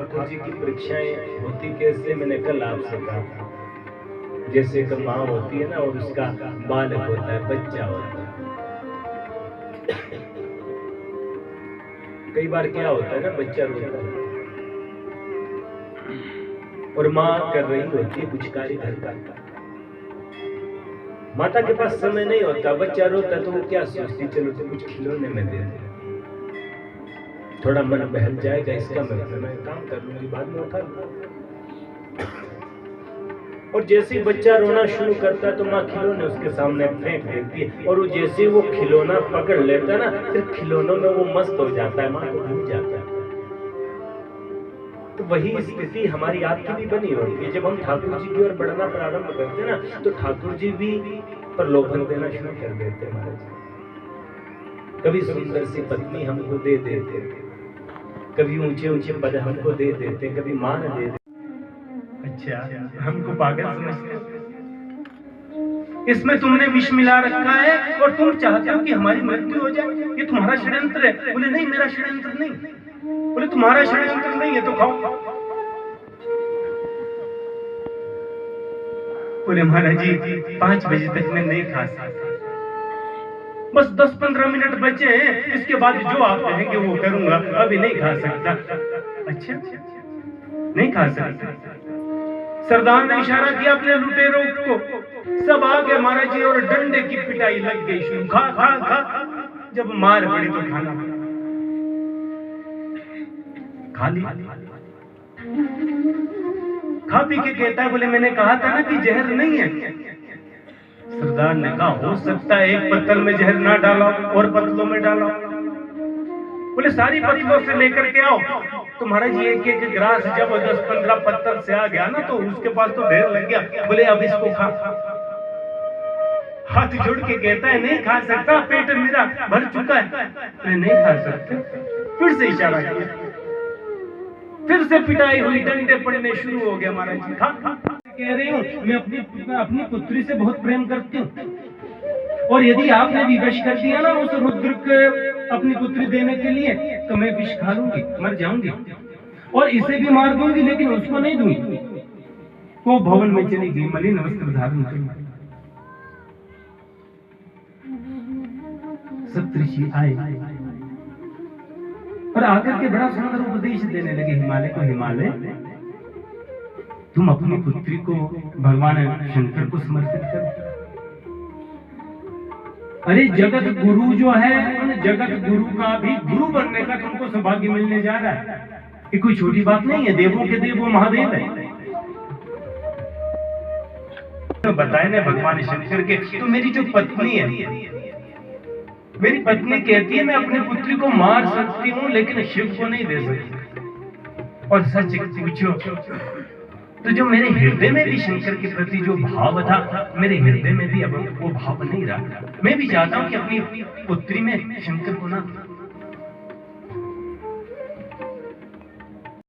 ठाकुर जी की परीक्षाएं होती कैसे, मैंने कल आपसे कहा। जैसे एक माँ होती है ना और उसका बालक होता है, बच्चा होता है। कई बार क्या होता है ना, बच्चा रोता है और माँ कर रही होती है कुछ कार्य घर का। माता के पास समय नहीं होता, बच्चा रोता तो वो क्या सोचती, चलो तो कुछ खिलौने में दे दे, थोड़ा मन बहल जाएगा इसका, मैं काम कर लूंगी, बाद में उठा लूंगी। और जैसे ही बच्चा रोना शुरू करता है तो माँ खिलौने उसके सामने फेंक देती है, और वो जैसे ही वो खिलौना पकड़ लेता है ना, फिर खिलौनों में वो मस्त हो जाता है, माँ को भूल जाता है। तो वही स्थिति हमारी आपकी भी बनी होती है। जब हम ठाकुर जी की ओर बढ़ना प्रारंभ करते हैं ना, तो ठाकुर जी भी प्रलोभन देना शुरू कर देते हैं महाराज। कभी सुंदर सी पत्नी हमको दे देते, कभी ऊंचे ऊंचे पद हमको दे देते, कभी मान दे देते। अच्छा, हमको पागल समझते, इसमें तुमने विष मिला रखा है और तुम चाहते हो कि हमारी मृत्यु हो जाए, ये तुम्हारा षड्यंत्र है। बोले नहीं, मेरा षड्यंत्र नहीं। बोले तुम्हारा षड्यंत्र नहीं है तो खाओ। बोले महाराज जी 5 बजे तक मैं नहीं खा सकता, बस 10-15 मिनट बचे हैं, इसके बाद जो आप कहेंगे वो करूंगा, अभी नहीं खा सकता। अच्छा, नहीं खा सकता। सरदार ने इशारा किया अपने लुटेरों को, सब आ गए महाराज जी और डंडे की पिटाई लग गई शुरू। खा खा खा, जब मार पड़ी तो खाना खा लिया। खा पी के कहता है, बोले मैंने कहा था ना कि जहर नहीं है। सरदार ने कहा हो सकता है एक पत्तल में जहर ना डाला और पत्तलों में डाला। बोले सारी पत्तलों से लेकर के आओ। तो महाराज जी एक एक ग्रास जब 10-15 पत्तल से आ गया ना, तो उसके पास तो ढेर लग गया। बोले अब इसको खा। हाथ जोड़ के कहता है नहीं खा सकता, पेट मेरा भर चुका है। नहीं खा सकते। फिर से इशारा किया, फिर से पिटाई हुई, डंडे पड़ने शुरू हो गए महाराज जी। खा खा कह रही हूँ, मैं अपनी पुत्री से बहुत प्रेम करती हूँ, और यदि आपने भी विष कर दिया ना उस रुद्र के अपनी पुत्री देने के लिए, तो मैं विष खा लूंगी, मर जाऊंगी, और इसे भी मार दूंगी, लेकिन उसको नहीं दूंगी। वो भवन में चली गई, मलिन वस्त्र धारण कर। सप्तऋषि आए और आकर के बड़ा सुंदर उपदेश देने लगे हिमालय को। हिमालय, तुम अपनी पुत्री को भगवान शंकर को समर्पित करो। अरे जगत गुरु जो है, उन जगत गुरु का भी गुरु बनने का तुमको सौभाग्य मिलने जा रहा है। ये कोई छोटी बात नहीं है, देवों के देव वो महादेव है। तो बताए ना भगवान शंकर के, तो मेरी जो पत्नी है, मेरी पत्नी कहती है मैं अपनी पुत्री को मार सकती हूँ लेकिन शिव को नहीं दे सकती। और सच पूछो तो जो मेरे हृदय में भी शंकर के प्रति जो भाव था, मेरे हृदय में भी अब वो भाव नहीं रहा। मैं भी चाहता हूँ कि अपनी पुत्री में शंकर को ना